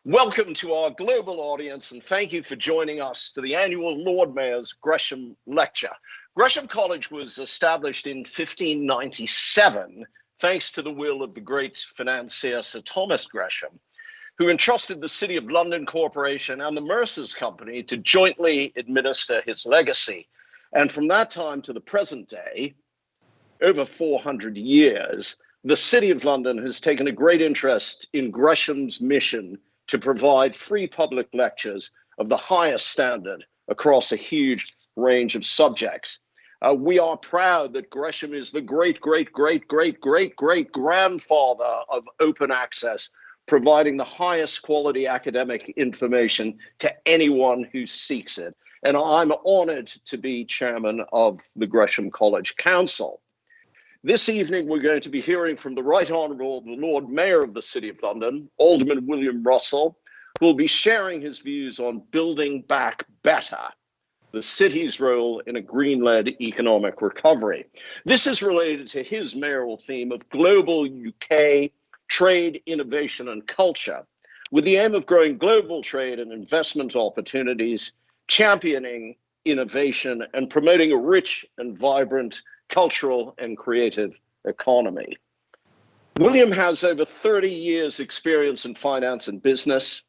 Welcome to our global audience, and thank you for joining us for the annual Lord Mayor's Gresham Lecture. Gresham College was established in 1597 thanks to the will of the great financier Sir Thomas Gresham, who entrusted the City of London Corporation and the Mercers Company to jointly administer his legacy. And from that time to the present day, over 400 years, the City of London has taken a great interest in Gresham's mission to provide free public lectures of the highest standard across a huge range of subjects. We are proud that Gresham is the great-great-great-great-great-grandfather of open access, providing the highest quality academic information to anyone who seeks it. And I'm honored to be chairman of the Gresham College Council. This evening, we're going to be hearing from the Right Honourable the Lord Mayor of the City of London, Alderman William Russell, who will be sharing his views on building back better, the city's role in a green-led economic recovery. This is related to his mayoral theme of global UK trade, innovation and culture, with the aim of growing global trade and investment opportunities, championing innovation and promoting a rich and vibrant cultural and creative economy. William has over 30 years experience in finance and business.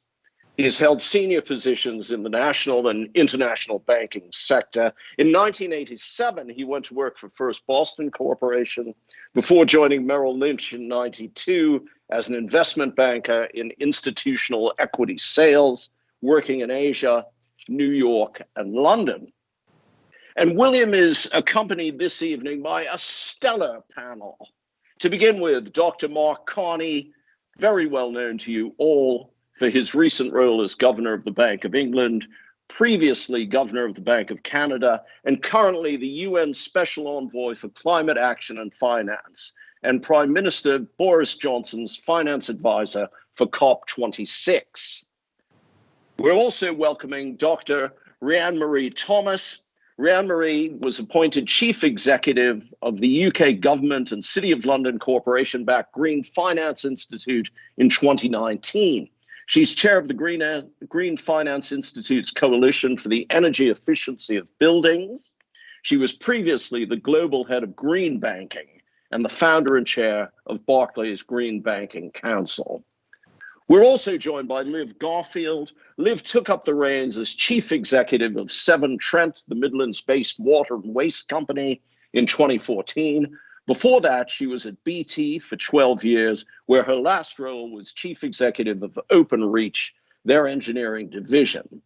He has held senior positions in the national and international banking sector. In 1987, he went to work for First Boston Corporation before joining Merrill Lynch in 92 as an investment banker in institutional equity sales, working in Asia, New York, and London. And William is accompanied this evening by a stellar panel. To begin with, Dr. Mark Carney, very well known to you all for his recent role as Governor of the Bank of England, previously Governor of the Bank of Canada, and currently the UN Special Envoy for Climate Action and Finance, and Prime Minister Boris Johnson's Finance Adviser for COP26. We're also welcoming Dr. Rhian-Mari Thomas. Rhian-Mari was appointed Chief Executive of the UK Government and City of London Corporation-backed Green Finance Institute in 2019. She's chair of the Green Finance Institute's Coalition for the Energy Efficiency of Buildings. She was previously the global head of green banking and the founder and chair of Barclays Green Banking Council. We're also joined by Liv Garfield. Liv took up the reins as chief executive of Severn Trent, the Midlands-based water and waste company, in 2014. Before that, she was at BT for 12 years, where her last role was chief executive of Openreach, their engineering division.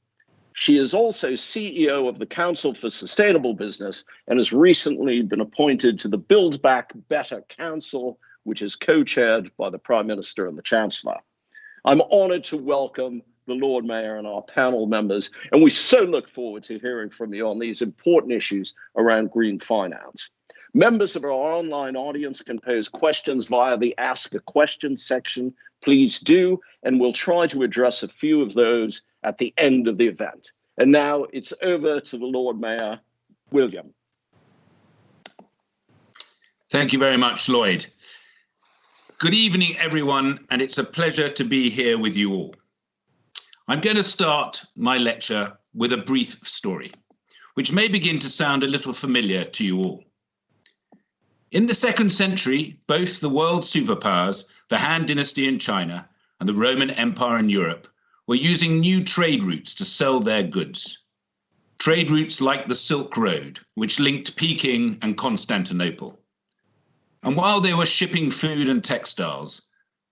She is also CEO of the Council for Sustainable Business and has recently been appointed to the Build Back Better Council, which is co-chaired by the Prime Minister and the Chancellor. I'm honored to welcome the Lord Mayor and our panel members, and we so look forward to hearing from you on these important issues around green finance. Members of our online audience can pose questions via the Ask a Question section. Please do, and we'll try to address a few of those at the end of the event. And now it's over to the Lord Mayor, William. Thank you very much, Lloyd. Good evening, everyone, and it's a pleasure to be here with you all. I'm going to start my lecture with a brief story, which may begin to sound a little familiar to you all. In the 2nd century, both the world superpowers, the Han Dynasty in China and the Roman Empire in Europe, were using new trade routes to sell their goods. Trade routes like the Silk Road, which linked Peking and Constantinople. And while they were shipping food and textiles,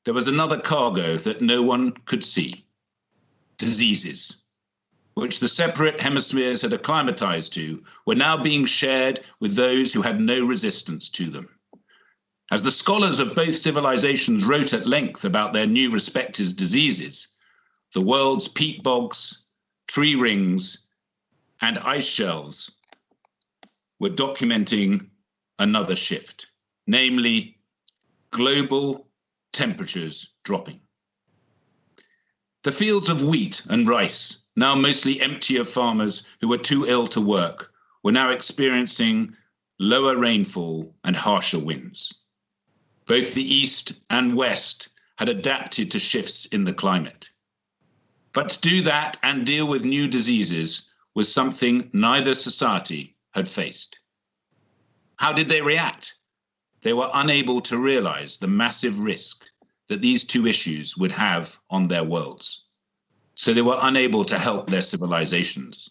there was another cargo that no one could see: diseases, which the separate hemispheres had acclimatized to, were now being shared with those who had no resistance to them. As the scholars of both civilizations wrote at length about their new respective diseases, the world's peat bogs, tree rings, and ice shelves were documenting another shift, namely global temperatures dropping. The fields of wheat and rice, now mostly empty of farmers who were too ill to work, were now experiencing lower rainfall and harsher winds. Both the East and West had adapted to shifts in the climate. But to do that and deal with new diseases was something neither society had faced. How did they react? They were unable to realize the massive risk that these two issues would have on their worlds. So they were unable to help their civilizations,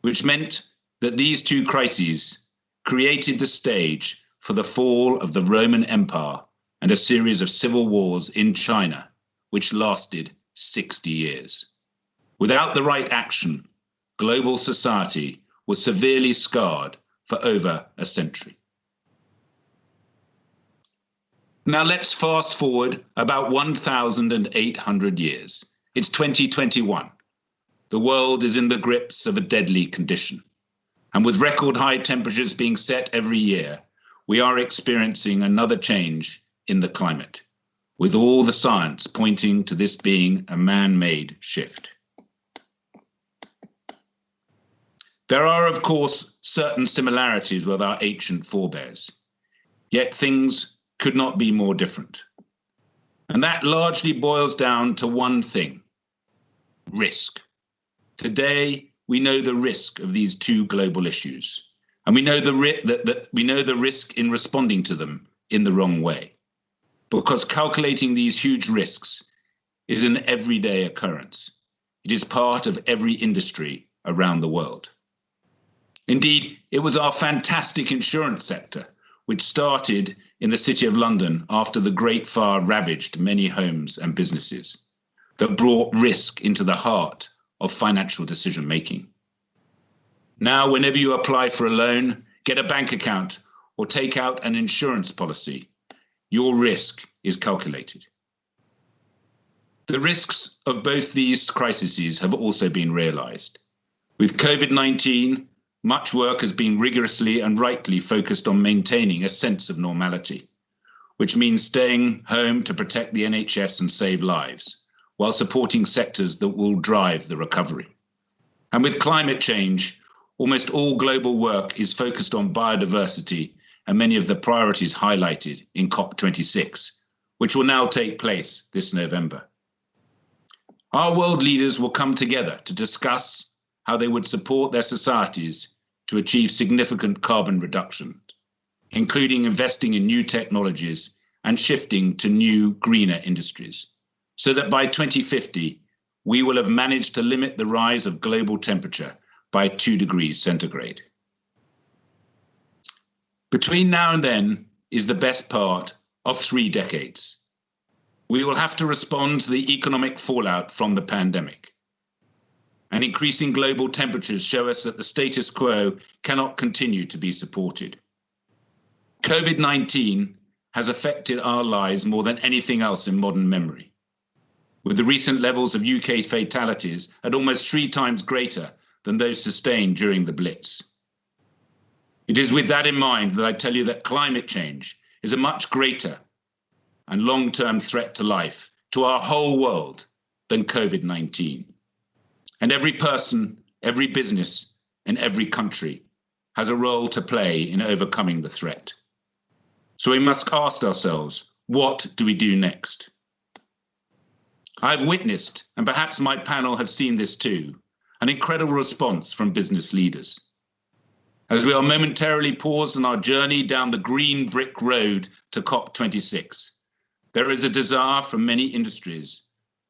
which meant that these two crises created the stage for the fall of the Roman Empire and a series of civil wars in China, which lasted 60 years. Without the right action, global society was severely scarred for over a century. Now let's fast forward about 1,800 years. It's 2021. The world is in the grips of a deadly condition. And with record high temperatures being set every year, we are experiencing another change in the climate, with all the science pointing to this being a man-made shift. There are, of course, certain similarities with our ancient forebears, yet things could not be more different. And that largely boils down to one thing: risk. Today, we know the risk of these two global issues, and we know the risk in responding to them in the wrong way, because calculating these huge risks is an everyday occurrence. It is part of every industry around the world. Indeed, it was our fantastic insurance sector, which started in the City of London after the Great Fire ravaged many homes and businesses, that brought risk into the heart of financial decision making. Now, whenever you apply for a loan, get a bank account, or take out an insurance policy, your risk is calculated. The risks of both these crises have also been realized. With COVID-19, much work has been rigorously and rightly focused on maintaining a sense of normality, which means staying home to protect the NHS and save lives, while supporting sectors that will drive the recovery. And with climate change, almost all global work is focused on biodiversity and many of the priorities highlighted in COP26, which will now take place this November. Our world leaders will come together to discuss how they would support their societies to achieve significant carbon reduction, including investing in new technologies and shifting to new, greener industries, so that by 2050, we will have managed to limit the rise of global temperature by 2 degrees centigrade. Between now and then is the best part of 3 decades. We will have to respond to the economic fallout from the pandemic. And increasing global temperatures show us that the status quo cannot continue to be supported. COVID-19 has affected our lives more than anything else in modern memory, with the recent levels of UK fatalities at almost 3 times greater than those sustained during the Blitz. It is with that in mind that I tell you that climate change is a much greater and long-term threat to life, to our whole world, than COVID-19. And every person, every business, and every country has a role to play in overcoming the threat. So we must ask ourselves, what do we do next? I've witnessed, and perhaps my panel have seen this too, an incredible response from business leaders. As we are momentarily paused on our journey down the green brick road to COP26, there is a desire from many industries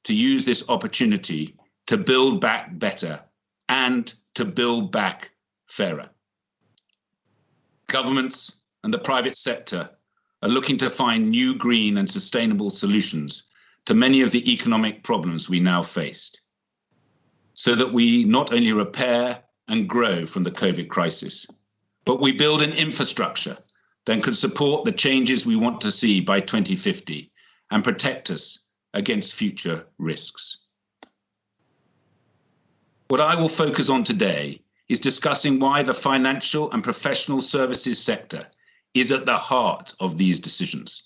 to use this opportunity to build back better and to build back fairer. Governments and the private sector are looking to find new green and sustainable solutions to many of the economic problems we now faced, so that we not only repair and grow from the COVID crisis, but we build an infrastructure that can support the changes we want to see by 2050 and protect us against future risks. What I will focus on today is discussing why the financial and professional services sector is at the heart of these decisions,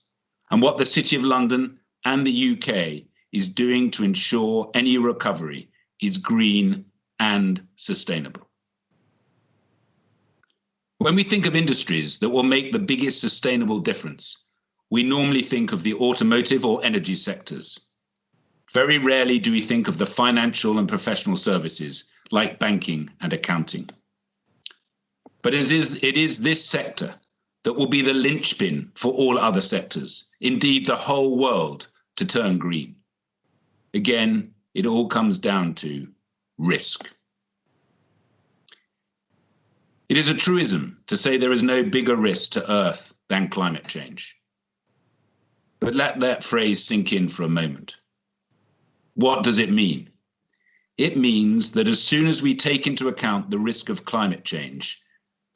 and what the City of London and the UK is doing to ensure any recovery is green and sustainable. When we think of industries that will make the biggest sustainable difference, we normally think of the automotive or energy sectors. Very rarely do we think of the financial and professional services like banking and accounting. But it is this sector that will be the linchpin for all other sectors, indeed the whole world, to turn green. Again, it all comes down to risk. It is a truism to say there is no bigger risk to Earth than climate change. But let that phrase sink in for a moment. What does it mean? It means that as soon as we take into account the risk of climate change,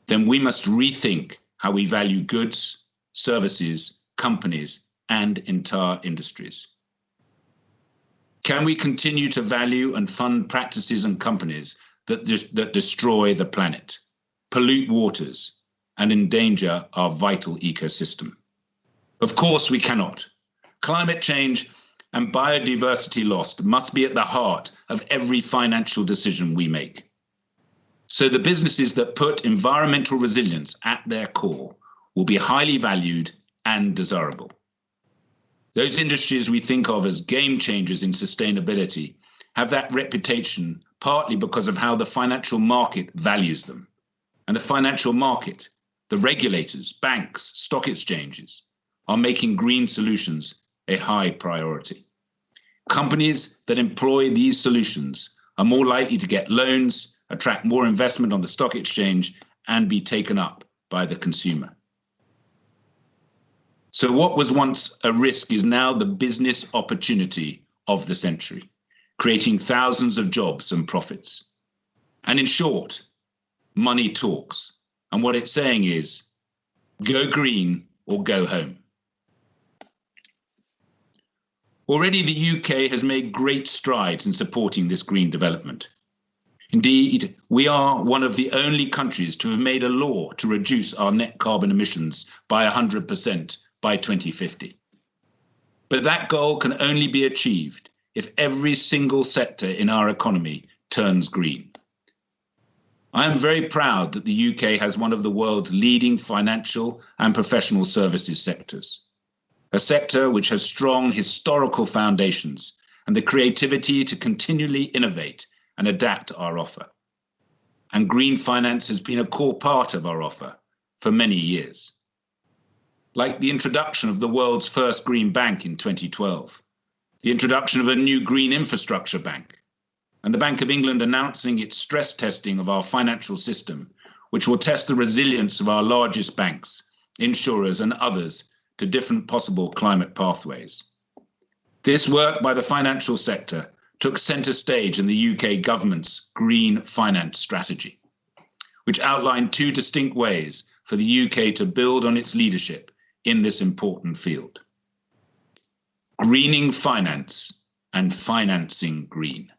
then we must rethink how we value goods, services, companies, and entire industries. Can we continue to value and fund practices and companies that destroy the planet, pollute waters, and endanger our vital ecosystem? Of course we cannot. Climate change and biodiversity loss must be at the heart of every financial decision we make. So the businesses that put environmental resilience at their core will be highly valued and desirable. Those industries we think of as game changers in sustainability have that reputation partly because of how the financial market values them. And the financial market, the regulators, banks, stock exchanges, are making green solutions a high priority. Companies that employ these solutions are more likely to get loans, attract more investment on the stock exchange, and be taken up by the consumer. So what was once a risk is now the business opportunity of the century, creating thousands of jobs and profits. And in short, money talks. And what it's saying is, go green or go home. Already the UK has made great strides in supporting this green development. Indeed, we are one of the only countries to have made a law to reduce our net carbon emissions by 100% by 2050. But that goal can only be achieved if every single sector in our economy turns green. I am very proud that the UK has one of the world's leading financial and professional services sectors, a sector which has strong historical foundations and the creativity to continually innovate and adapt our offer. And green finance has been a core part of our offer for many years. Like the introduction of the world's first green bank in 2012, the introduction of a new green infrastructure bank, and the Bank of England announcing its stress testing of our financial system, which will test the resilience of our largest banks, insurers, and others to different possible climate pathways. This work by the financial sector took centre stage in the UK government's Green Finance Strategy, which outlined two distinct ways for the UK to build on its leadership in this important field: greening finance and financing green.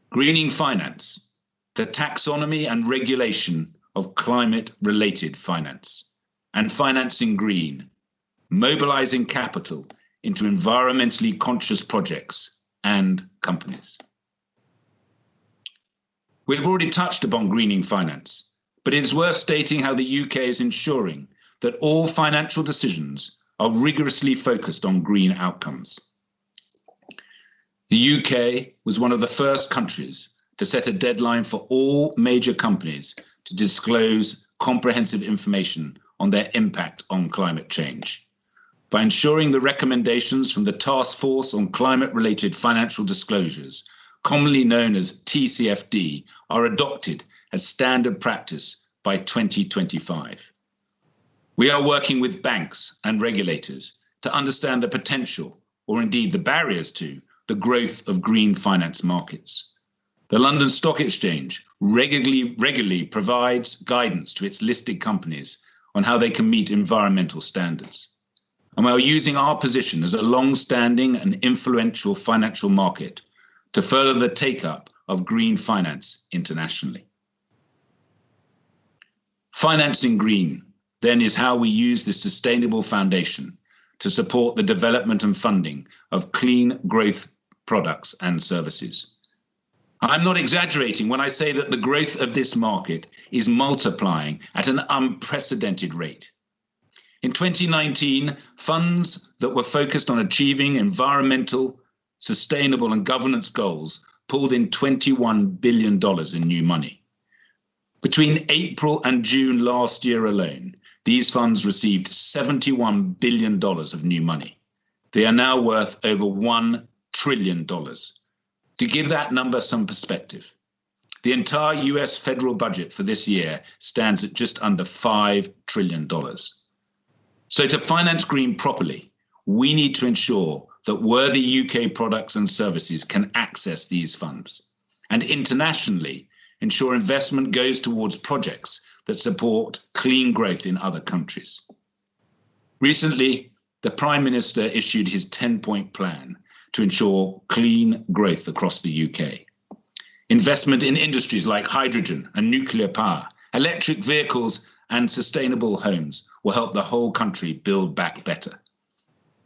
Greening finance, the taxonomy and regulation of climate-related finance, and financing green, mobilizing capital into environmentally conscious projects and companies. We've already touched upon greening finance, but it is worth stating how the UK is ensuring that all financial decisions are rigorously focused on green outcomes. The UK was one of the first countries to set a deadline for all major companies to disclose comprehensive information on their impact on climate change, by ensuring the recommendations from the Task Force on Climate-Related Financial Disclosures, commonly known as TCFD, are adopted as standard practice by 2025. We are working with banks and regulators to understand the potential, or indeed the barriers to, the growth of green finance markets. The London Stock Exchange regularly provides guidance to its listed companies on how they can meet environmental standards. And we are using our position as a long-standing and influential financial market to further the take-up of green finance internationally. Financing green, then, is how we use this sustainable foundation to support the development and funding of clean growth products and services. I'm not exaggerating when I say that the growth of this market is multiplying at an unprecedented rate. In 2019, funds that were focused on achieving environmental, sustainable and governance goals pulled in $21 billion in new money. Between April and June last year alone, these funds received $71 billion of new money. They are now worth over $1 trillion. To give that number some perspective, the entire US federal budget for this year stands at just under $5 trillion. So to finance green properly, we need to ensure that worthy UK products and services can access these funds, and internationally, ensure investment goes towards projects that support clean growth in other countries. Recently, the Prime Minister issued his 10-point plan to ensure clean growth across the UK. Investment in industries like hydrogen and nuclear power, electric vehicles and sustainable homes will help the whole country build back better.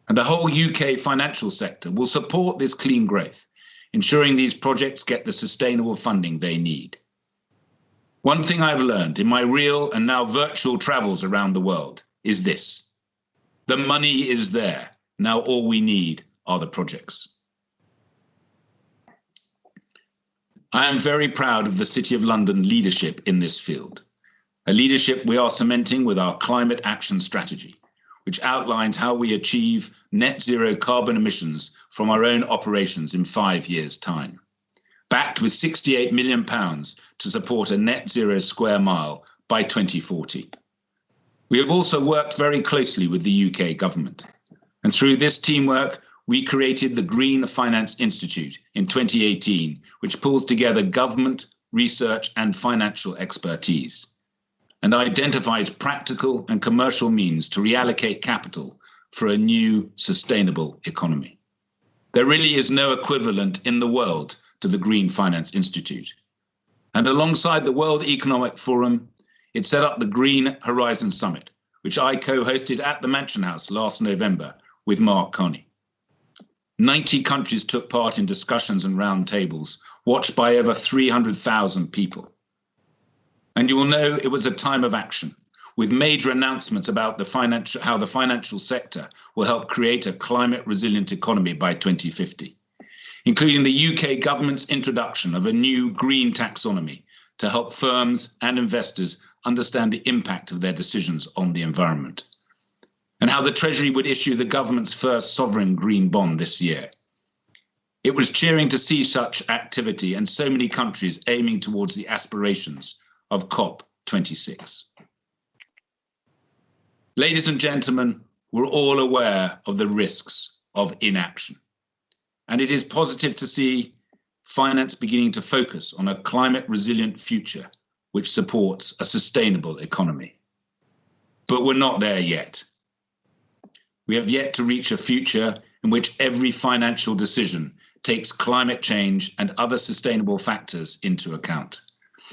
And the whole UK financial sector will support this clean growth, ensuring these projects get the sustainable funding they need. One thing I've learned in my real and now virtual travels around the world is this: the money is there. Now all we need are the projects. I am very proud of the City of London leadership in this field, a leadership we are cementing with our climate action strategy, which outlines how we achieve net zero carbon emissions from our own operations in 5 years' time, backed with £68 million to support a net zero square mile by 2040. We have also worked very closely with the UK government, and through this teamwork, we created the Green Finance Institute in 2018, which pulls together government, research and financial expertise, and identifies practical and commercial means to reallocate capital for a new sustainable economy. There really is no equivalent in the world to the Green Finance Institute. And alongside the World Economic Forum, it set up the Green Horizon Summit, which I co-hosted at the Mansion House last November with Mark Carney. 90 countries took part in discussions and roundtables, watched by over 300,000 people. And you will know it was a time of action, with major announcements about how the financial sector will help create a climate-resilient economy by 2050, including the UK government's introduction of a new green taxonomy to help firms and investors understand the impact of their decisions on the environment, and how the Treasury would issue the government's first sovereign green bond this year. It was cheering to see such activity and so many countries aiming towards the aspirations of COP26. Ladies and gentlemen, we're all aware of the risks of inaction. And it is positive to see finance beginning to focus on a climate resilient future which supports a sustainable economy. But we're not there yet. We have yet to reach a future in which every financial decision takes climate change and other sustainable factors into account.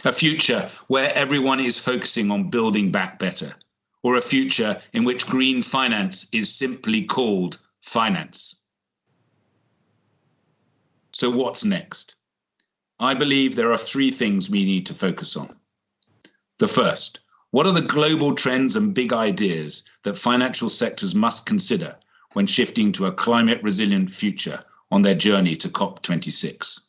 A future where everyone is focusing on building back better, or a future in which green finance is simply called finance. So what's next? I believe there are 3 things we need to focus on. The first, what are the global trends and big ideas that financial sectors must consider when shifting to a climate resilient future on their journey to COP26?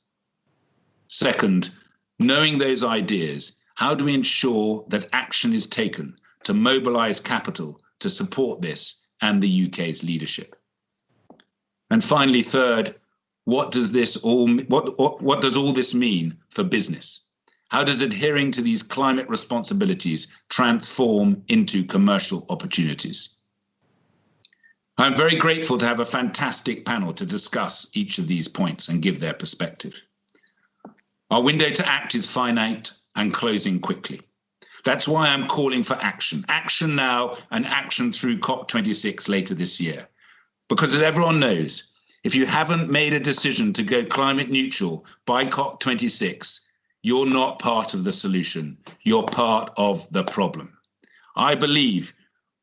Second, knowing those ideas, how do we ensure that action is taken to mobilize capital to support this and the UK's leadership? And finally, third, what does all this mean for business? How does adhering to these climate responsibilities transform into commercial opportunities? I'm very grateful to have a fantastic panel to discuss each of these points and give their perspective. Our window to act is finite and closing quickly. That's why I'm calling for action. Action now and action through COP26 later this year. Because as everyone knows, if you haven't made a decision to go climate neutral by COP26, you're not part of the solution. You're part of the problem. I believe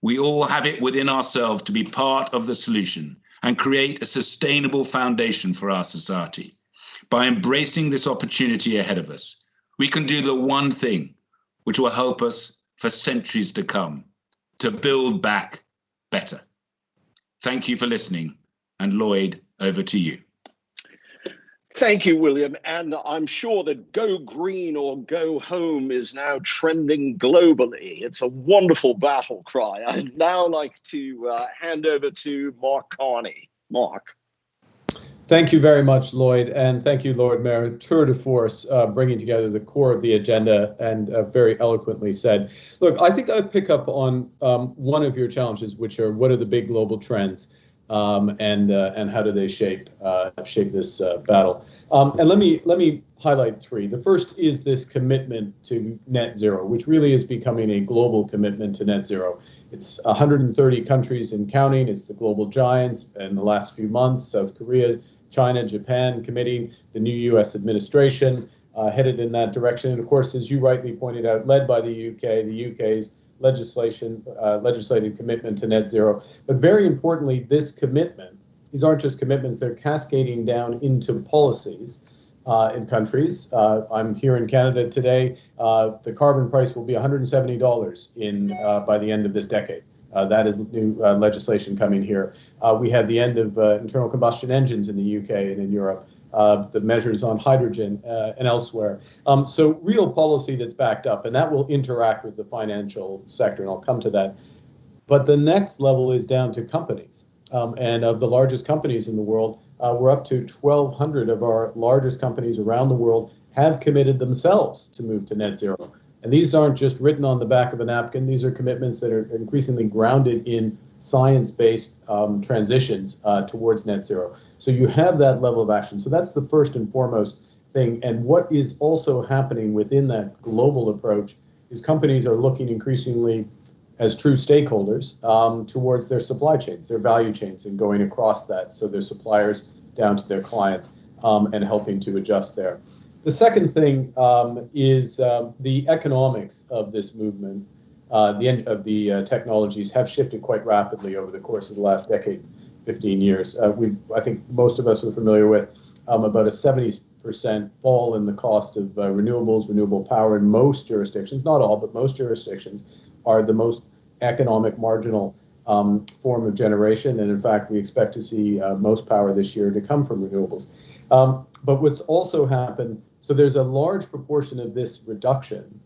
we all have it within ourselves to be part of the solution and create a sustainable foundation for our society. By embracing this opportunity ahead of us, we can do the one thing which will help us for centuries to come, to build back better. Thank you for listening. And Loyd, over to you. Thank you, William. And I'm sure that go green or go home is now trending globally. It's a wonderful battle cry. I'd now like to hand over to Mark Carney. Mark. Thank you very much, Loyd, and thank you, Lord Mayor. Tour de force, bringing together the core of the agenda, and very eloquently said. Look, I think I'd pick up on one of your challenges, which are what are the big global trends, and how do they shape this battle? And let me highlight three. The first is this commitment to net zero, which really is becoming a global commitment to net zero. It's 130 countries and counting. It's the global giants in the last few months, South Korea, China, Japan, committing, the new U.S. administration headed in that direction. And of course, as you rightly pointed out, led by the UK's legislative commitment to net zero. But very importantly, this commitment, these aren't just commitments, they're cascading down into policies in countries. I'm here in Canada today. The carbon price will be $170 by the end of this decade. That is new legislation coming here. We have the end of internal combustion engines in the UK and in Europe, the measures on hydrogen and elsewhere. So real policy that's backed up, and that will interact with the financial sector, and I'll come to that. But the next level is down to companies. And of the largest companies in the world, we're up to 1,200 of our largest companies around the world have committed themselves to move to net zero. And these aren't just written on the back of a napkin. These are commitments that are increasingly grounded in science-based transitions towards net zero. So you have that level of action. So that's the first and foremost thing. And what is also happening within that global approach is companies are looking increasingly as true stakeholders towards their supply chains, their value chains, and going across that. So their suppliers down to their clients and helping to adjust there. The second thing is the economics of this movement. The end of the technologies have shifted quite rapidly over the course of the last decade, 15 years. I think most of us are familiar with about a 70% fall in the cost of renewables, renewable power in most jurisdictions, not all, but most jurisdictions are the most economic marginal form of generation. And in fact, we expect to see most power this year to come from renewables. But what's also happened, so there's a large proportion of this reduction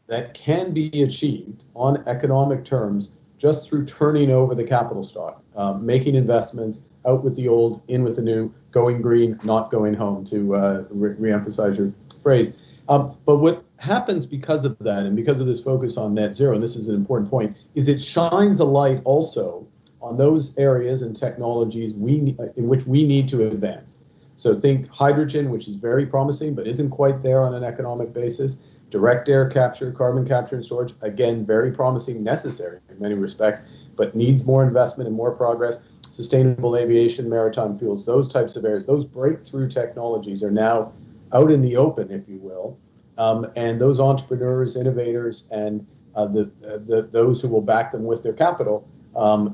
that can be achieved on economic terms just through turning over the capital stock, making investments, out with the old, in with the new, going green, not going home, to re-emphasize your phrase. But what happens because of that, and because of this focus on net zero, and this is an important point, is it shines a light also on those areas and technologies in which we need to advance. So think hydrogen, which is very promising, but isn't quite there on an economic basis. Direct air capture, carbon capture and storage, again, very promising, necessary in many respects, but needs more investment and more progress. Sustainable aviation, maritime fuels, those types of areas, those breakthrough technologies are now out in the open, if you will. And those entrepreneurs, innovators, and those who will back them with their capital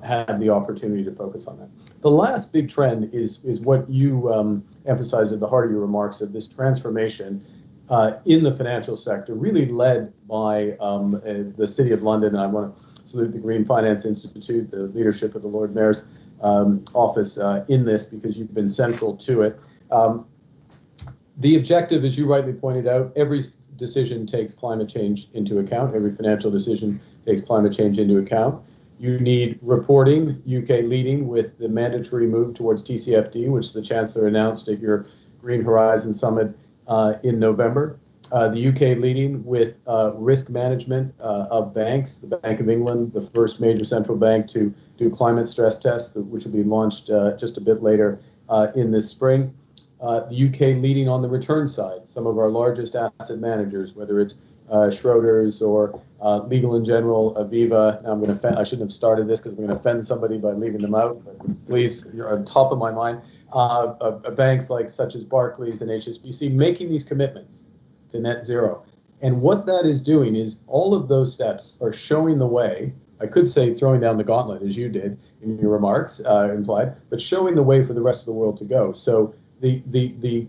have the opportunity to focus on that. The last big trend is what you emphasized at the heart of your remarks, of this transformation in the financial sector, really led by the City of London. And I want to salute the Green Finance Institute, the leadership of the Lord Mayor's office in this, because you've been central to it. The objective, as you rightly pointed out, every decision takes climate change into account. Every financial decision takes climate change into account. You need reporting, UK leading with the mandatory move towards TCFD, which the Chancellor announced at your Green Horizon Summit in November. The UK leading with risk management of banks, the Bank of England, the first major central bank to do climate stress tests, which will be launched just a bit later in this spring. The UK leading on the return side. Some of our largest asset managers, whether it's Schroders or Legal & General, Aviva. Now I shouldn't have started this because I'm going to offend somebody by leaving them out, but please, you're on top of my mind. Banks such as Barclays and HSBC making these commitments to net zero. And what that is doing is all of those steps are showing the way. I could say throwing down the gauntlet, as you did in your remarks implied, but showing the way for the rest of the world to go. So the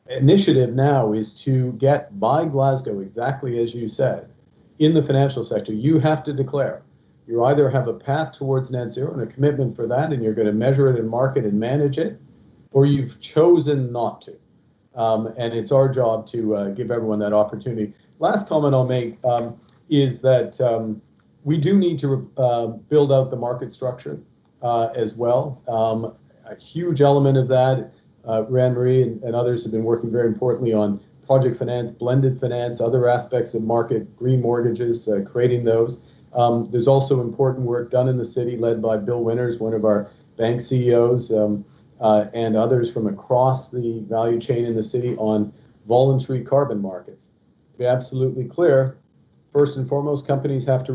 initiative now is to get by Glasgow, exactly as you said, in the financial sector. You have to declare. You either have a path towards net zero and a commitment for that, and you're going to measure it and mark it and manage it, or you've chosen not to. and it's our job to give everyone that opportunity. Last comment I'll make is that we do need to build out the market structure as well. A huge element of that, Rhian-Mari and others have been working very importantly on project finance, blended finance, other aspects of market, green mortgages, creating those. There's also important work done in the city led by Bill Winters, one of our bank CEOs, and others from across the value chain in the city on voluntary carbon markets. To be absolutely clear, first and foremost, companies have to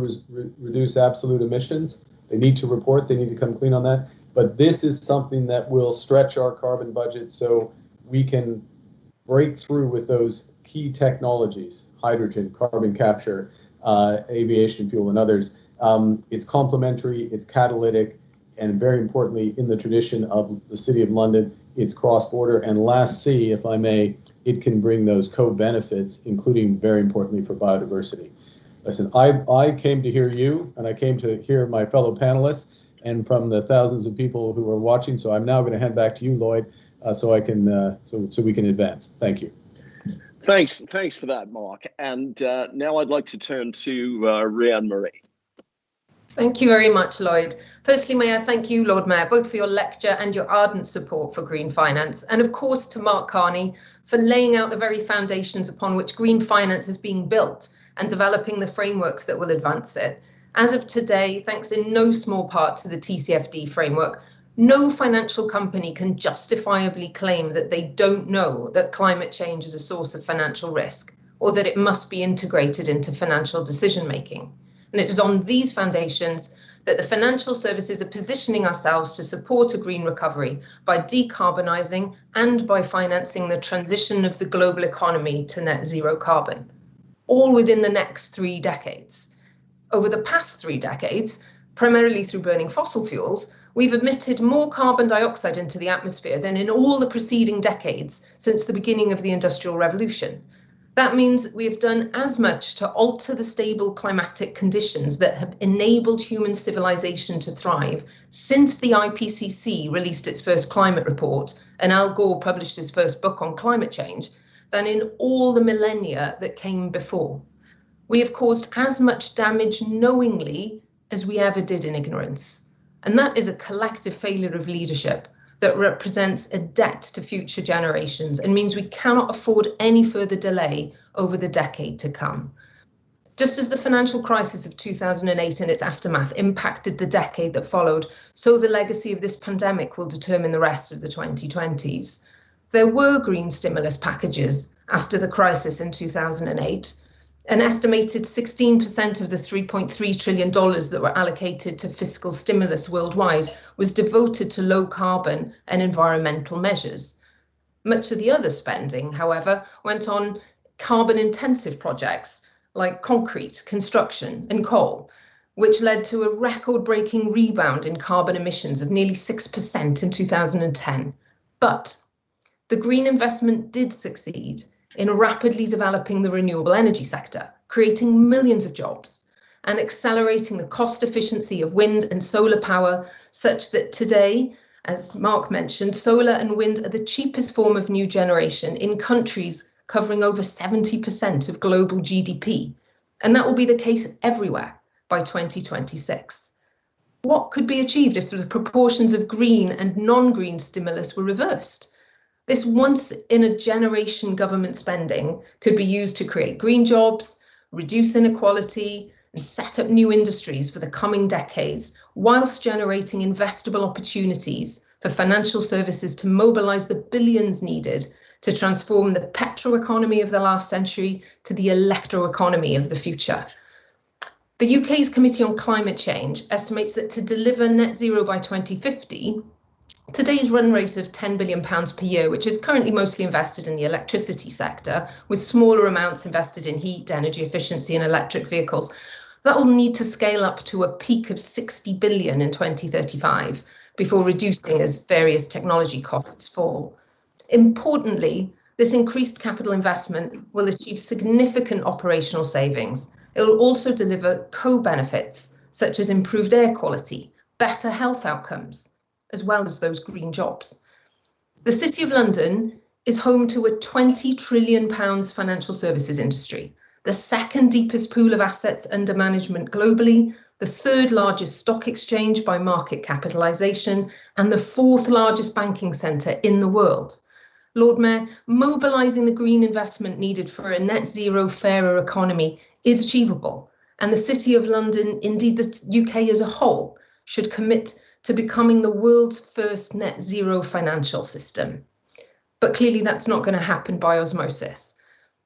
reduce absolute emissions. They need to report, they need to come clean on that. But this is something that will stretch our carbon budget so we can break through with those key technologies, hydrogen, carbon capture, aviation fuel, and others. It's complementary, it's catalytic, and very importantly, in the tradition of the City of London, it's cross-border. And last C, if I may, it can bring those co-benefits, including, very importantly, for biodiversity. Listen, I came to hear you, and I came to hear my fellow panelists, and from the thousands of people who are watching. So I'm now going to hand back to you, Loyd, so we can advance. Thank you. Thanks for that, Mark. And now I'd like to turn to Rhian-Mari. Thank you very much, Loyd. Firstly, may I thank you, Lord Mayor, both for your lecture and your ardent support for green finance, and of course to Mark Carney for laying out the very foundations upon which green finance is being built and developing the frameworks that will advance it. As of today, thanks in no small part to the TCFD framework, no financial company can justifiably claim that they don't know that climate change is a source of financial risk, or that it must be integrated into financial decision making. And it is on these foundations that the financial services are positioning ourselves to support a green recovery by decarbonising and by financing the transition of the global economy to net zero carbon, all within the next 3 decades. Over the past 3 decades, primarily through burning fossil fuels, we've emitted more carbon dioxide into the atmosphere than in all the preceding decades since the beginning of the Industrial Revolution. That means we have done as much to alter the stable climatic conditions that have enabled human civilization to thrive since the IPCC released its first climate report and Al Gore published his first book on climate change than in all the millennia that came before. We have caused as much damage knowingly as we ever did in ignorance. And that is a collective failure of leadership that represents a debt to future generations and means we cannot afford any further delay over the decade to come. Just as the financial crisis of 2008 and its aftermath impacted the decade that followed, so the legacy of this pandemic will determine the rest of the 2020s. There were green stimulus packages after the crisis in 2008. An estimated 16% of the $3.3 trillion that were allocated to fiscal stimulus worldwide was devoted to low carbon and environmental measures. Much of the other spending, however, went on carbon intensive projects like concrete, construction and coal, which led to a record-breaking rebound in carbon emissions of nearly 6% in 2010. But the green investment did succeed in rapidly developing the renewable energy sector, creating millions of jobs and accelerating the cost efficiency of wind and solar power such that today, as Mark mentioned, solar and wind are the cheapest form of new generation in countries covering over 70% of global GDP. And that will be the case everywhere by 2026. What could be achieved if the proportions of green and non-green stimulus were reversed? This once-in-a-generation government spending could be used to create green jobs, reduce inequality, and set up new industries for the coming decades, whilst generating investable opportunities for financial services to mobilise the billions needed to transform the petroeconomy of the last century to the electroeconomy of the future. The UK's Committee on Climate Change estimates that to deliver net zero by 2050, today's run rate of £10 billion per year, which is currently mostly invested in the electricity sector, with smaller amounts invested in heat, energy efficiency and electric vehicles, that will need to scale up to a peak of 60 billion in 2035 before reducing as various technology costs fall. Importantly, this increased capital investment will achieve significant operational savings. It will also deliver co-benefits such as improved air quality, better health outcomes, as well as those green jobs. The City of London is home to a £20 trillion financial services industry, the second deepest pool of assets under management globally, the third largest stock exchange by market capitalisation, and the fourth largest banking centre in the world. Lord Mayor, mobilising the green investment needed for a net zero fairer economy is achievable, and the City of London, indeed the UK as a whole, should commit to becoming the world's first net zero financial system. But clearly that's not going to happen by osmosis.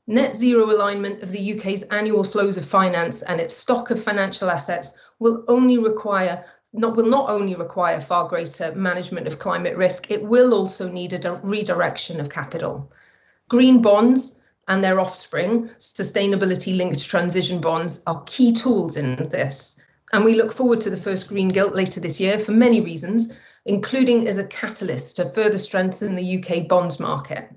Net zero alignment of the UK's annual flows of finance and its stock of financial assets will not only require far greater management of climate risk, it will also need a redirection of capital. Green bonds and their offspring, sustainability-linked transition bonds, are key tools in this. And we look forward to the first green gilt later this year for many reasons, including as a catalyst to further strengthen the UK bonds market.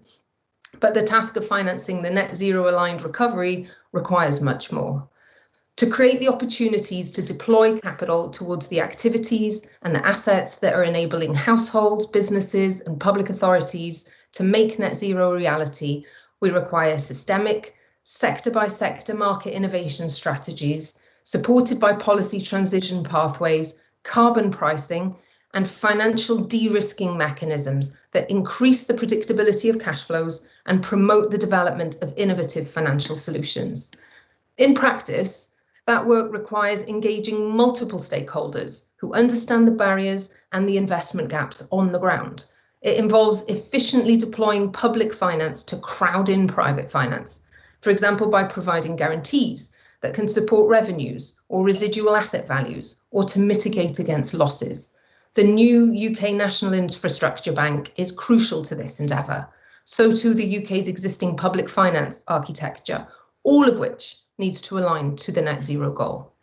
But the task of financing the net zero aligned recovery requires much more. To create the opportunities to deploy capital towards the activities and the assets that are enabling households, businesses and public authorities to make net zero a reality, we require systemic, sector-by-sector market innovation strategies supported by policy transition pathways, carbon pricing and financial de-risking mechanisms that increase the predictability of cash flows and promote the development of innovative financial solutions. In practice, that work requires engaging multiple stakeholders who understand the barriers and the investment gaps on the ground. It involves efficiently deploying public finance to crowd in private finance, for example, by providing guarantees that can support revenues or residual asset values or to mitigate against losses. The new UK National Infrastructure Bank is crucial to this endeavour. So too the UK's existing public finance architecture, all of which needs to align to the net zero goal.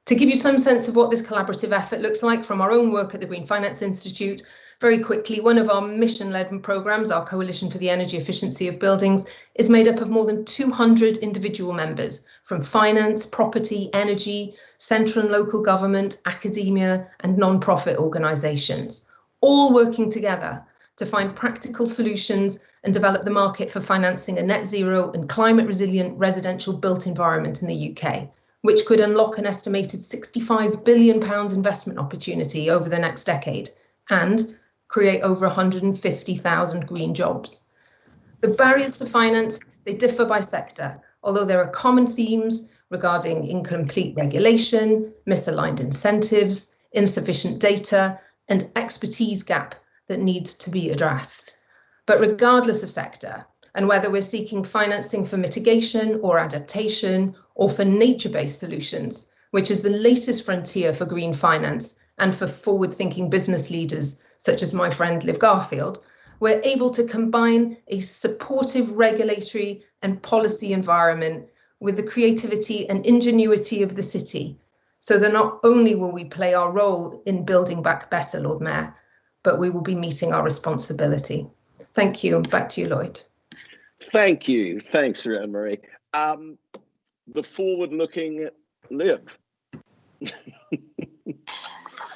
To give you some sense of what this collaborative effort looks like from our own work at the Green Finance Institute, very quickly, one of our mission-led programmes, our Coalition for the Energy Efficiency of Buildings, is made up of more than 200 individual members from finance, property, energy, central and local government, academia and non-profit organisations, all working together to find practical solutions and develop the market for financing a net zero and climate resilient residential built environment in the UK, which could unlock an estimated £65 billion investment opportunity over the next decade and create over 150,000 green jobs. The barriers to finance, they differ by sector, although there are common themes regarding incomplete regulation, misaligned incentives, insufficient data, and expertise gap that needs to be addressed. But regardless of sector, and whether we're seeking financing for mitigation or adaptation or for nature-based solutions, which is the latest frontier for green finance and for forward-thinking business leaders such as my friend Liv Garfield, we're able to combine a supportive regulatory and policy environment with the creativity and ingenuity of the city, so that not only will we play our role in building back better, Lord Mayor, but we will be meeting our responsibility. Thank you. Back to you, Loyd. Thank you. Thanks, Rhian-Mari. The forward-looking Liv.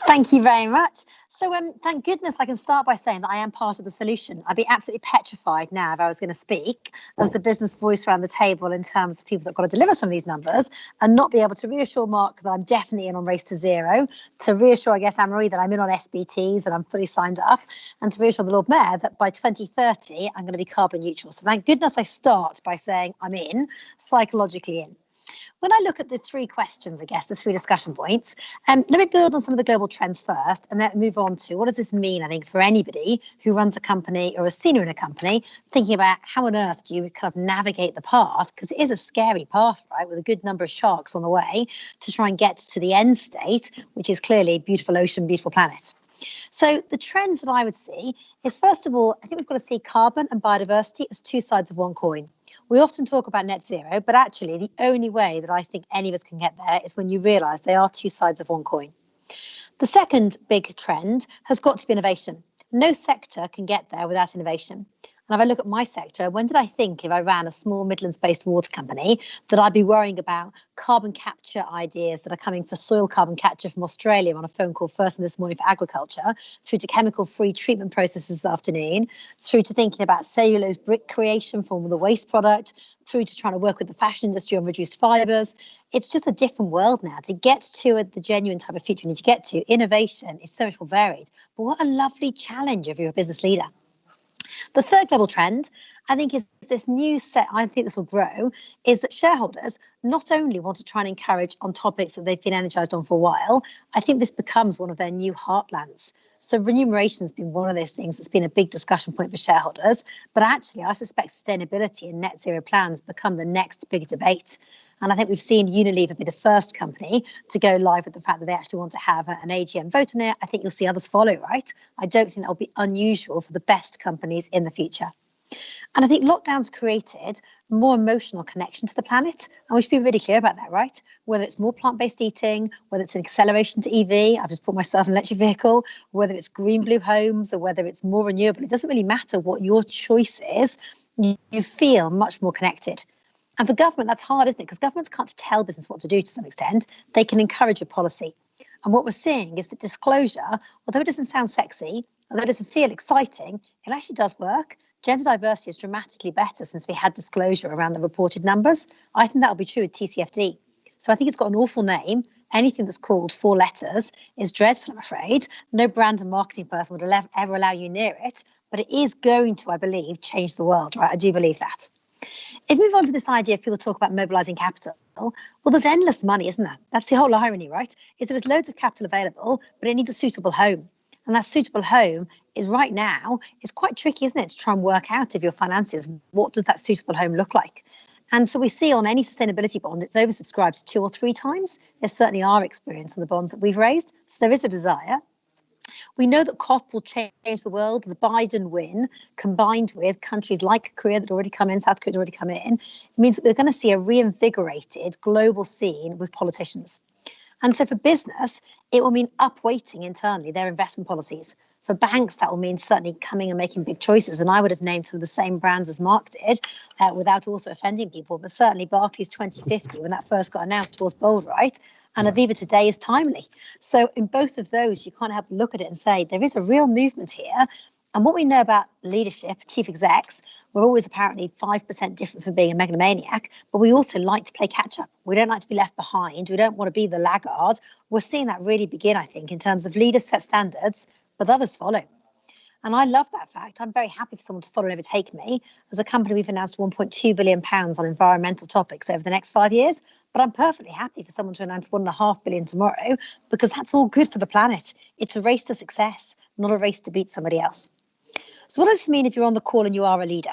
Thank you very much. So thank goodness I can start by saying that I am part of the solution. I'd be absolutely petrified now if I was going to speak as the business voice around the table in terms of people that have got to deliver some of these numbers and not be able to reassure Mark that I'm definitely in on Race to Zero, to reassure, I guess, Anne-Marie that I'm in on SBTs and I'm fully signed up, and to reassure the Lord Mayor that by 2030 I'm going to be carbon neutral. So thank goodness I start by saying I'm in, psychologically in. When I look at the three questions, I guess, the three discussion points, let me build on some of the global trends first and then move on to what does this mean, I think, for anybody who runs a company or is senior in a company, thinking about how on earth do you kind of navigate the path, because it is a scary path, right, with a good number of sharks on the way to try and get to the end state, which is clearly beautiful ocean, beautiful planet. So the trends that I would see is, first of all, I think we've got to see carbon and biodiversity as two sides of one coin. We often talk about net zero, but actually the only way that I think any of us can get there is when you realise they are two sides of one coin. The second big trend has got to be innovation. No sector can get there without innovation. And if I look at my sector, when did I think if I ran a small Midlands-based water company that I'd be worrying about carbon capture ideas that are coming for soil carbon capture from Australia on a phone call first thing this morning for agriculture, through to chemical-free treatment processes this afternoon, through to thinking about cellulose brick creation from the waste product, through to trying to work with the fashion industry on reduced fibres. It's just a different world now. To get to the genuine type of future you need to get to, innovation is so much more varied. But what a lovely challenge if you're a business leader. The third global trend, I think, is this new set, I think this will grow, is that shareholders not only want to try and encourage on topics that they've been energised on for a while, I think this becomes one of their new heartlands. So remuneration has been one of those things that's been a big discussion point for shareholders. But actually, I suspect sustainability and net zero plans become the next big debate. And I think we've seen Unilever be the first company to go live with the fact that they actually want to have an AGM vote on it. I think you'll see others follow, right? I don't think that will be unusual for the best companies in the future. And I think lockdowns created more emotional connection to the planet. And we should be really clear about that, right? Whether it's more plant-based eating, whether it's an acceleration to EV, I've just bought myself an electric vehicle, whether it's green blue homes or whether it's more renewable, it doesn't really matter what your choice is. You feel much more connected. And for government, that's hard, isn't it? Because governments can't tell business what to do to some extent. They can encourage a policy. And what we're seeing is that disclosure, although it doesn't sound sexy, although it doesn't feel exciting, it actually does work. Gender diversity is dramatically better since we had disclosure around the reported numbers. I think that'll be true with TCFD. So I think it's got an awful name. Anything that's called 4 letters is dreadful, I'm afraid. No brand and marketing person would ever allow you near it. But it is going to, I believe, change the world, right? I do believe that. If we move on to this idea, if people talk about mobilising capital, well, there's endless money, isn't there? That's the whole irony, right? Is there is loads of capital available, but it needs a suitable home. And that suitable home is right now, it's quite tricky, isn't it, to try and work out of your finances, what does that suitable home look like? And so we see on any sustainability bond, it's oversubscribed 2 or 3 times. There's certainly our experience on the bonds that we've raised. So there is a desire. We know that COP will change the world. The Biden win, combined with countries like Korea that already come in, South Korea that already come in, means that we're going to see a reinvigorated global scene with politicians. And so for business, it will mean upweighting internally their investment policies. For banks, that will mean certainly coming and making big choices. And I would have named some of the same brands as Mark did without also offending people. But certainly Barclays 2050, when that first got announced, was bold, right? And Aviva today is timely. So in both of those, you can't help but look at it and say there is a real movement here. And what we know about leadership, chief execs, we're always apparently 5% different from being a megalomaniac, but we also like to play catch up. We don't like to be left behind. We don't want to be the laggard. We're seeing that really begin, I think, in terms of leaders set standards, but others follow. And I love that fact. I'm very happy for someone to follow and overtake me. As a company, we've announced £1.2 billion on environmental topics over the next 5 years. But I'm perfectly happy for someone to announce £1.5 billion tomorrow, because that's all good for the planet. It's a race to success, not a race to beat somebody else. So what does this mean if you're on the call and you are a leader?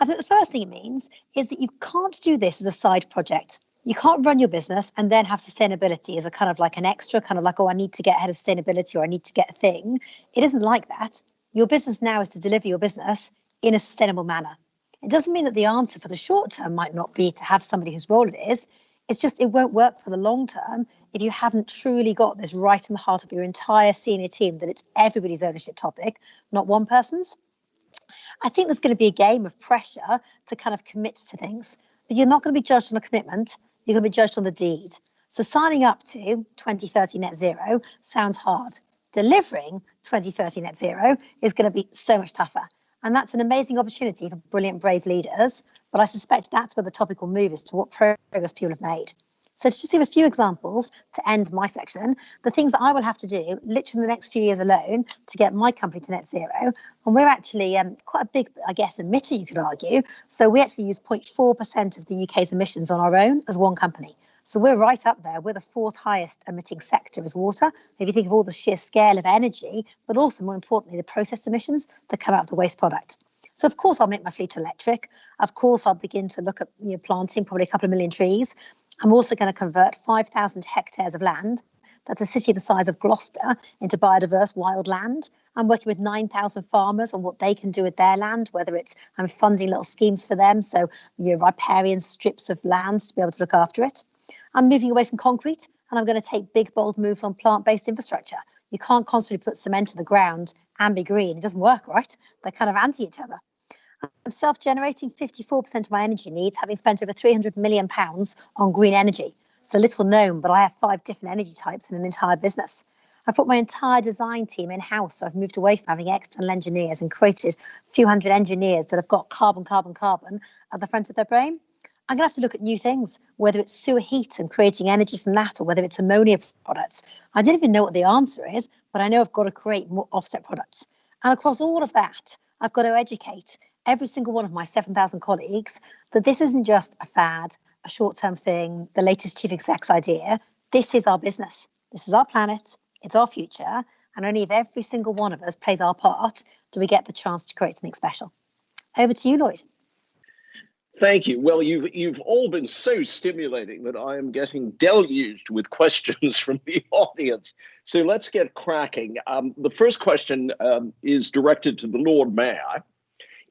I think the first thing it means is that you can't do this as a side project. You can't run your business and then have sustainability as a kind of like an extra, kind of like, oh, I need to get ahead of sustainability or I need to get a thing. It isn't like that. Your business now is to deliver your business in a sustainable manner. It doesn't mean that the answer for the short term might not be to have somebody whose role it is. It's just it won't work for the long term if you haven't truly got this right in the heart of your entire senior team, that it's everybody's ownership topic, not one person's. I think there's going to be a game of pressure to kind of commit to things, but you're not going to be judged on a commitment. You're going to be judged on the deed. So signing up to 2030 net zero sounds hard. Delivering 2030 net zero is going to be so much tougher. And that's an amazing opportunity for brilliant, brave leaders. But I suspect that's where the topic will move, is to what progress people have made. So to just give a few examples to end my section, the things that I will have to do literally in the next few years alone to get my company to net zero. And we're actually quite a big, I guess, emitter, you could argue. So we actually use 0.4% of the UK's emissions on our own as one company. So we're right up there. We're the 4th highest emitting sector as water. If you think of all the sheer scale of energy, but also more importantly, the process emissions that come out of the waste product. So of course, I'll make my fleet electric. Of course, I'll begin to look at planting probably a couple of million trees. I'm also going to convert 5,000 hectares of land. That's a city the size of Gloucester into biodiverse wild land. I'm working with 9,000 farmers on what they can do with their land, whether it's I'm funding little schemes for them, so riparian strips of land to be able to look after it. I'm moving away from concrete, and I'm going to take big, bold moves on plant-based infrastructure. You can't constantly put cement in the ground and be green. It doesn't work, right? They're kind of anti each other. I'm self-generating 54% of my energy needs, having spent over £300 million on green energy. So little known, but I have 5 different energy types in an entire business. I've brought my entire design team in-house, so I've moved away from having external engineers and created a few hundred engineers that have got carbon at the front of their brain. I'm going to have to look at new things, whether it's sewer heat and creating energy from that, or whether it's ammonia products. I don't even know what the answer is, but I know I've got to create more offset products. And across all of that, I've got to educate every single one of my 7,000 colleagues that this isn't just a fad, a short-term thing, the latest chief exec's idea. This is our business. This is our planet. It's our future. And only if every single one of us plays our part do we get the chance to create something special. Over to you, Loyd. Thank you. Well, you've all been so stimulating that I am getting deluged with questions from the audience. So let's get cracking. The first question is directed to the Lord Mayor.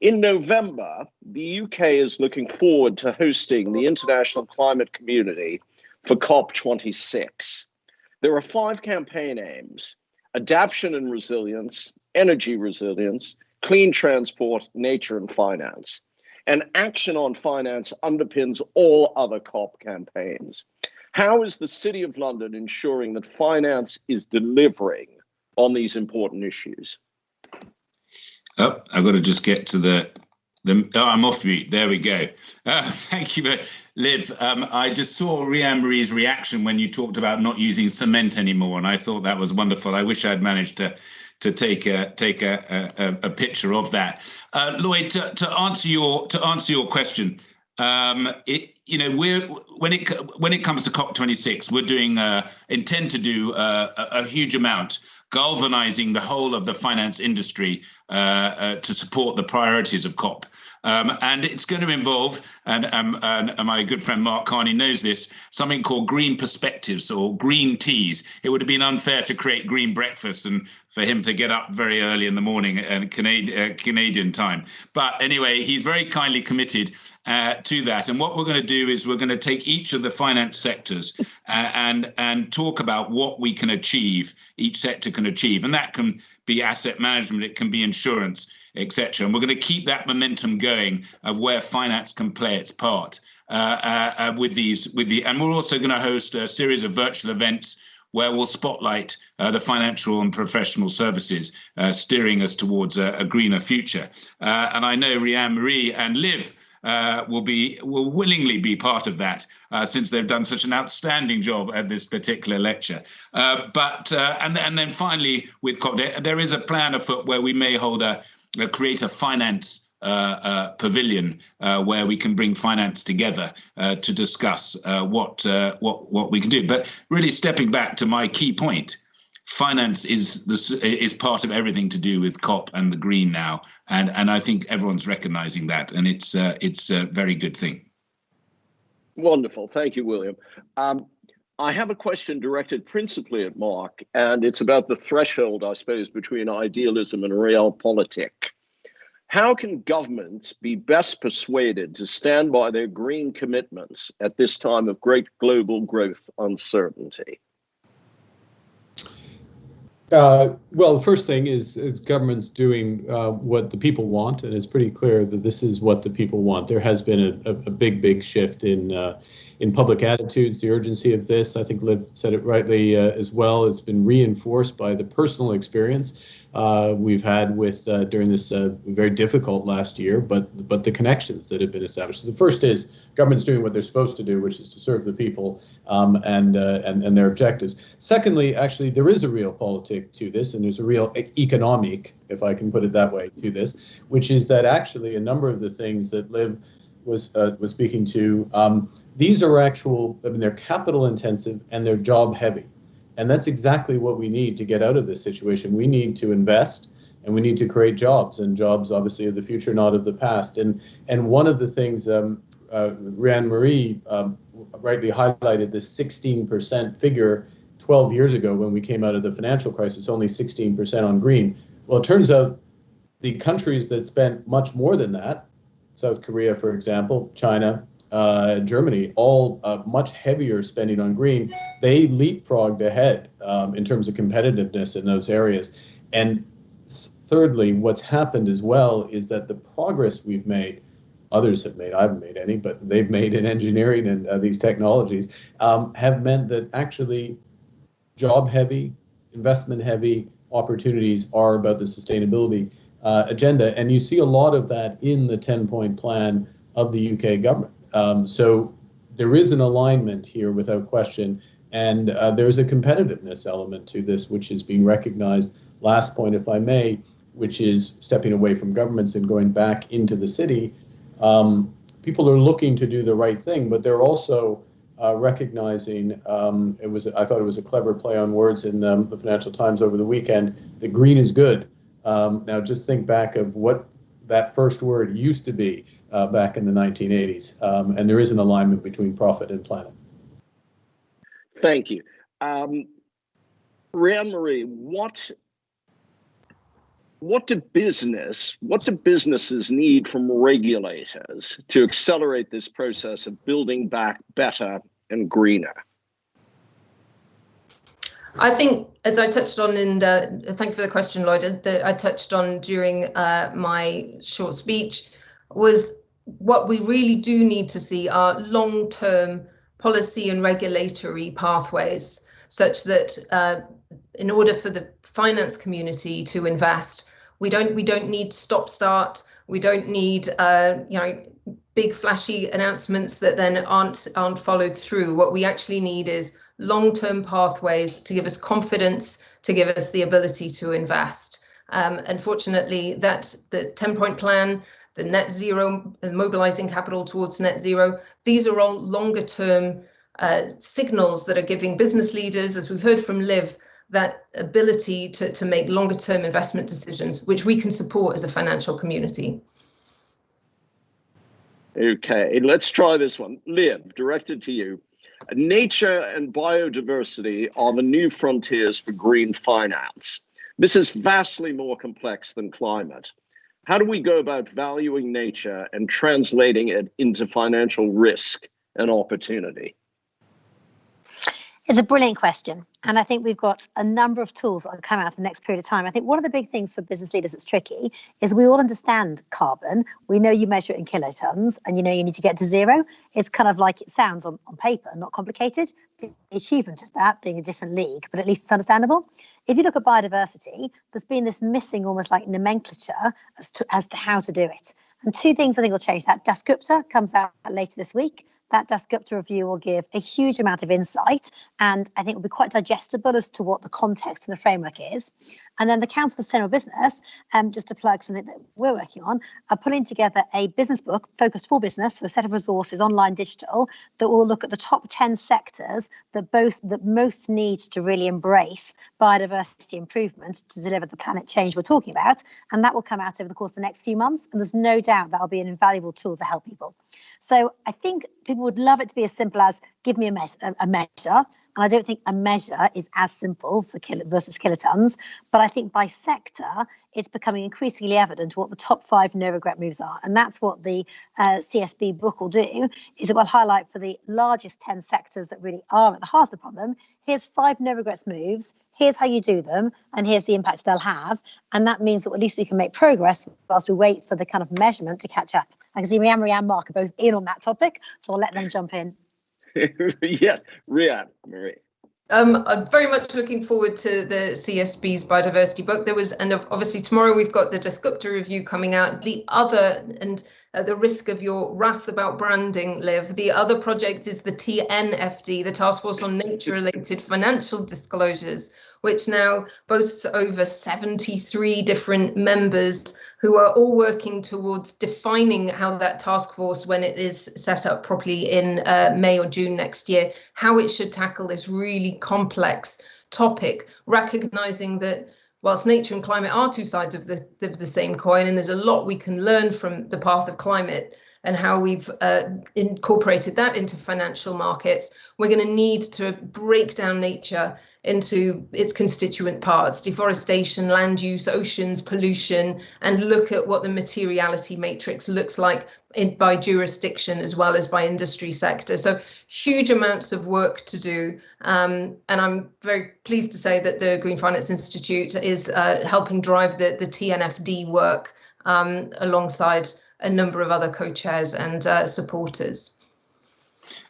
In November, the UK is looking forward to hosting the international climate community for COP26. There are 5 campaign aims: adaptation and resilience, energy resilience, clean transport, nature and finance. And action on finance underpins all other COP campaigns. How is the City of London ensuring that finance is delivering on these important issues? Oh, I've got to just get to the I'm off mute. There we go. Thank you, Liv. I just saw Rhian-Mari's reaction when you talked about not using cement anymore, and I thought that was wonderful. I wish I'd managed to take a picture of that. Loyd, to answer your question, when it comes to COP26, we're intend to do a huge amount, galvanizing the whole of the finance industry to support the priorities of COP. And it's going to involve, and my good friend Mark Carney knows this, something called green perspectives or green teas. It would have been unfair to create green breakfast and for him to get up very early in the morning at Canadian time. But anyway, he's very kindly committed to that. And what we're going to do is we're going to take each of the finance sectors and talk about what we can achieve, each sector can achieve. And that can be asset management, it can be insurance, etc. And we're going to keep that momentum going of where finance can play its part and we're also going to host a series of virtual events where we'll spotlight the financial and professional services steering us towards a greener future. And I know Rhian-Mari and Liv will willingly be part of that since they've done such an outstanding job at this particular lecture. And then finally with COP, there is a plan afoot where we may create a finance pavilion where we can bring finance together to discuss what we can do. But really stepping back to my key point, finance is part of everything to do with COP and the green now, and I think everyone's recognizing that, and it's a very good thing. Wonderful, thank you, William. I have a question directed principally at Mark, and it's about the threshold, I suppose, between idealism and realpolitik. How can governments be best persuaded to stand by their green commitments at this time of great global growth uncertainty? Well, the first thing is governments doing what the people want, and it's pretty clear that this is what the people want. There has been a big shift in public attitudes, the urgency of this. I think Liv said it rightly as well. It's been reinforced by the personal experience we've had with during this very difficult last year, but the connections that have been established. So the first is governments doing what they're supposed to do, which is to serve the people and their objectives. Secondly, actually, there is a real politic to this, and there's a real economic, if I can put it that way, to this, which is that actually a number of the things that Liv was speaking to, these are they're capital intensive and they're job heavy. And that's exactly what we need to get out of this situation. We need to invest and we need to create jobs, and jobs obviously of the future, not of the past. And one of the things Rhian-Mari rightly highlighted, the 16% figure 12 years ago when we came out of the financial crisis, only 16% on green. Well, it turns out the countries that spent much more than that, South Korea, for example, China, Germany, all much heavier spending on green, they leapfrogged ahead in terms of competitiveness in those areas. And thirdly, what's happened as well is that the progress we've made, others have made, I haven't made any, but they've made in engineering and these technologies, have meant that actually job-heavy, investment-heavy opportunities are about the sustainability agenda. And you see a lot of that in the 10-point plan of the UK government. So there is an alignment here without question. And there's a competitiveness element to this, which is being recognized. Last point, if I may, which is stepping away from governments and going back into the city. People are looking to do the right thing, but they're also recognizing, I thought it was a clever play on words in the Financial Times over the weekend, that green is good. Now just think back of what that first word used to be back in the 1980s. And there is an alignment between profit and planet. Thank you. Rhian-Mari, what do businesses need from regulators to accelerate this process of building back better and greener? I think, as I touched on, and thank you for the question, Loyd, that I touched on during my short speech, was what we really do need to see are long-term policy and regulatory pathways, such that in order for the finance community to invest, we don't need stop-start. We don't need big flashy announcements that then aren't followed through. What we actually need is long-term pathways to give us confidence, to give us the ability to invest. Unfortunately, the 10-point plan, the net zero, and mobilizing capital towards net zero, these are all longer-term signals that are giving business leaders, as we've heard from Liv, that ability to make longer-term investment decisions, which we can support as a financial community. Okay, let's try this one. Liv, directed to you. Nature and biodiversity are the new frontiers for green finance. This is vastly more complex than climate. How do we go about valuing nature and translating it into financial risk and opportunity? It's a brilliant question. And I think we've got a number of tools that will come out in the next period of time. I think one of the big things for business leaders that's tricky is we all understand carbon. We know you measure it in kilotons and you know you need to get to zero. It's kind of like it sounds on paper, not complicated. The achievement of that being a different league, but at least it's understandable. If you look at biodiversity, there's been this missing almost like nomenclature as to how to do it. And two things I think will change that. Dasgupta comes out later this week. That Dasgupta review will give a huge amount of insight, and I think will be quite digestible as to what the context and the framework is. And then the Council for Sustainable Business, just to plug something that we're working on, are putting together a business book focused for business, so a set of resources, online, digital, that will look at the top 10 sectors that most need to really embrace biodiversity improvement to deliver the planet change we're talking about. And that will come out over the course of the next few months. And there's no doubt that'll be an invaluable tool to help people. So I think people would love it to be as simple as give me a measure. And I don't think a measure is as simple for versus kilotons. But I think by sector, it's becoming increasingly evident what the top 5 no regret moves are. And that's what the CSB book will do, is it will highlight for the largest 10 sectors that really are at the heart of the problem. Here's 5 no regrets moves. Here's how you do them. And here's the impact they'll have. And that means that at least we can make progress whilst we wait for the kind of measurement to catch up. I can see Rhian-Mari and Mark are both in on that topic, so I'll let them jump in. Yes, Rhian-Mari. I'm very much looking forward to the CSB's biodiversity book. And obviously tomorrow we've got the Dasgupta review coming out. The other, and at the risk of your wrath about branding, Liv, the other project is the TNFD, the Task Force on Nature-Related Financial Disclosures, which now boasts over 73 different members who are all working towards defining how that task force, when it is set up properly in May or June next year, how it should tackle this really complex topic, recognizing that whilst nature and climate are two sides of the same coin, and there's a lot we can learn from the path of climate and how we've incorporated that into financial markets, we're going to need to break down nature into its constituent parts, deforestation, land use, oceans, pollution, and look at what the materiality matrix looks like by jurisdiction as well as by industry sector. So huge amounts of work to do. And I'm very pleased to say that the Green Finance Institute is helping drive the TNFD work alongside a number of other co-chairs and supporters.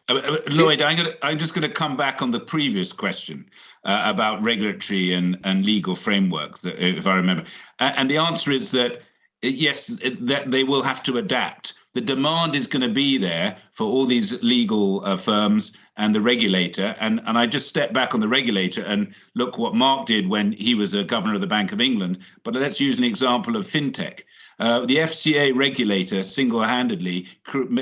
Loyd, I'm just going to come back on the previous question about regulatory and legal frameworks, if I remember. And the answer is that, yes, that they will have to adapt. The demand is going to be there for all these legal firms and the regulator. And I just step back on the regulator and look what Mark did when he was a governor of the Bank of England. But let's use an example of fintech. The FCA regulator single-handedly,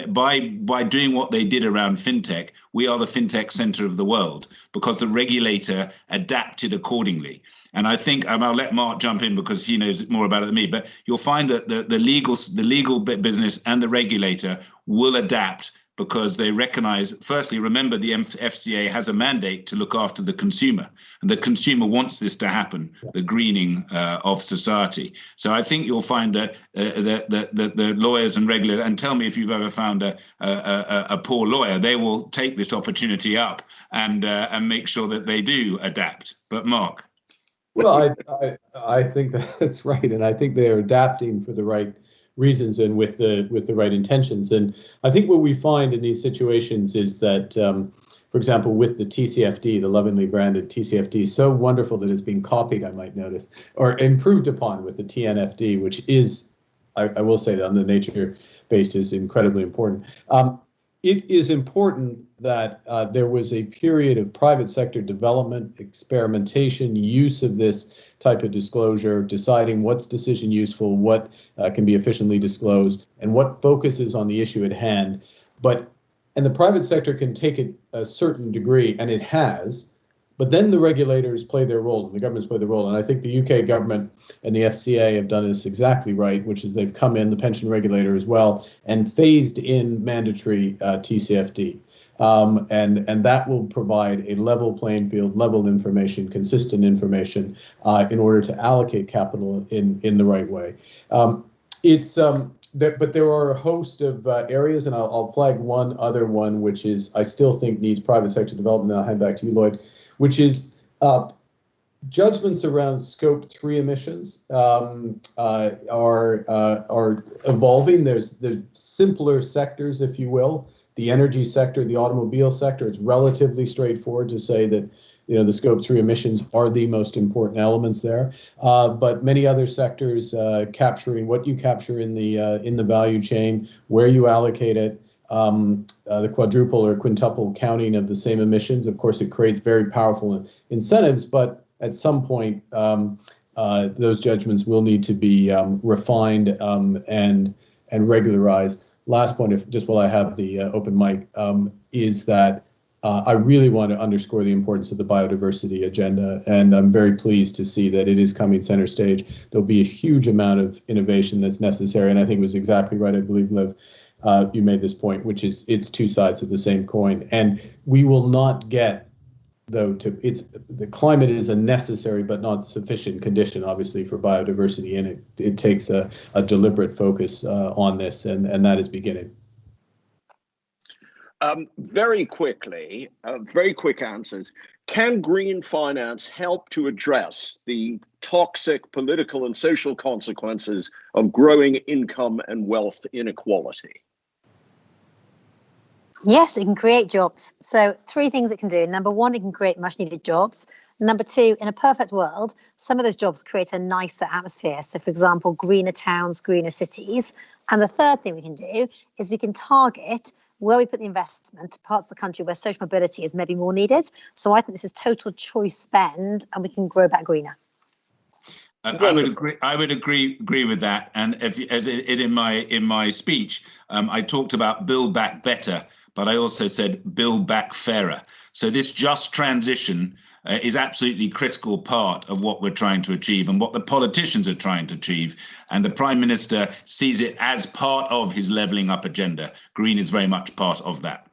by doing what they did around fintech, we are the fintech center of the world because the regulator adapted accordingly. And I think, I'll let Mark jump in because he knows more about it than me, but you'll find that the legal business and the regulator will adapt because they recognize, firstly, remember the FCA has a mandate to look after the consumer, and the consumer wants this to happen, the greening of society. So I think you'll find that the lawyers and regulators, and tell me if you've ever found a poor lawyer, they will take this opportunity up and make sure that they do adapt. But Mark. Well, I think that's right, and I think they're adapting for the right reasons and with the right intentions. And I think what we find in these situations is that, for example, with the TCFD, the lovingly branded TCFD, so wonderful that it's being copied, I might notice, or improved upon with the TNFD, which is, I will say that on the nature-based is incredibly important. It is important that there was a period of private sector development, experimentation, use of this type of disclosure, deciding what's decision useful, what can be efficiently disclosed, and what focuses on the issue at hand. And the private sector can take it a certain degree, and it has, but then the regulators play their role and the governments play their role. And I think the UK government and the FCA have done this exactly right, which is they've come in, the pension regulator as well, and phased in mandatory TCFD. And that will provide a level playing field, level information, consistent information in order to allocate capital in the right way. But there are a host of areas, and I'll flag one other one, which is I still think needs private sector development. And I'll hand back to you, Loyd, which is judgments around Scope 3 emissions are evolving. There's simpler sectors, if you will. The energy sector, the automobile sector, it's relatively straightforward to say that the Scope 3 emissions are the most important elements there. But many other sectors, capturing what you capture in the value chain, where you allocate it, the quadruple or quintuple counting of the same emissions. Of course, it creates very powerful incentives, but at some point, those judgments will need to be refined and regularized. Last point, just while I have the open mic, is that I really want to underscore the importance of the biodiversity agenda, and I'm very pleased to see that it is coming center stage. There'll be a huge amount of innovation that's necessary, and I think it was exactly right, I believe, Liv, you made this point, which is it's two sides of the same coin, and we will not get, though, the climate is a necessary but not sufficient condition, obviously, for biodiversity, and it takes a deliberate focus on this, and that is beginning. Very quickly, very quick answers. Can green finance help to address the toxic political and social consequences of growing income and wealth inequality? Yes, it can create jobs. So 3 things it can do. Number 1, it can create much needed jobs. Number 2, in a perfect world, some of those jobs create a nicer atmosphere. So, for example, greener towns, greener cities. And the third thing we can do is we can target where we put the investment to parts of the country where social mobility is maybe more needed. So I think this is total choice spend, and we can grow back greener. I would agree with that. And in my speech, I talked about build back better, but I also said build back fairer. So this just transition is absolutely critical part of what we're trying to achieve and what the politicians are trying to achieve. And the Prime Minister sees it as part of his levelling up agenda. Green is very much part of that.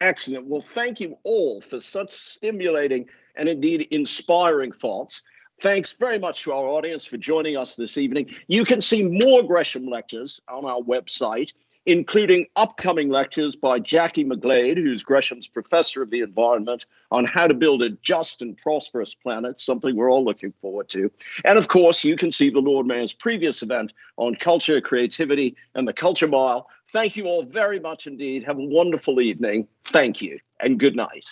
Excellent. Well, thank you all for such stimulating and indeed inspiring thoughts. Thanks very much to our audience for joining us this evening. You can see more Gresham lectures on our website, including upcoming lectures by Jackie McGlade, who's Gresham's Professor of the Environment, on how to build a just and prosperous planet, something we're all looking forward to. And of course, you can see the Lord Mayor's previous event on culture, creativity, and the Culture Mile. Thank you all very much indeed. Have a wonderful evening. Thank you, and good night.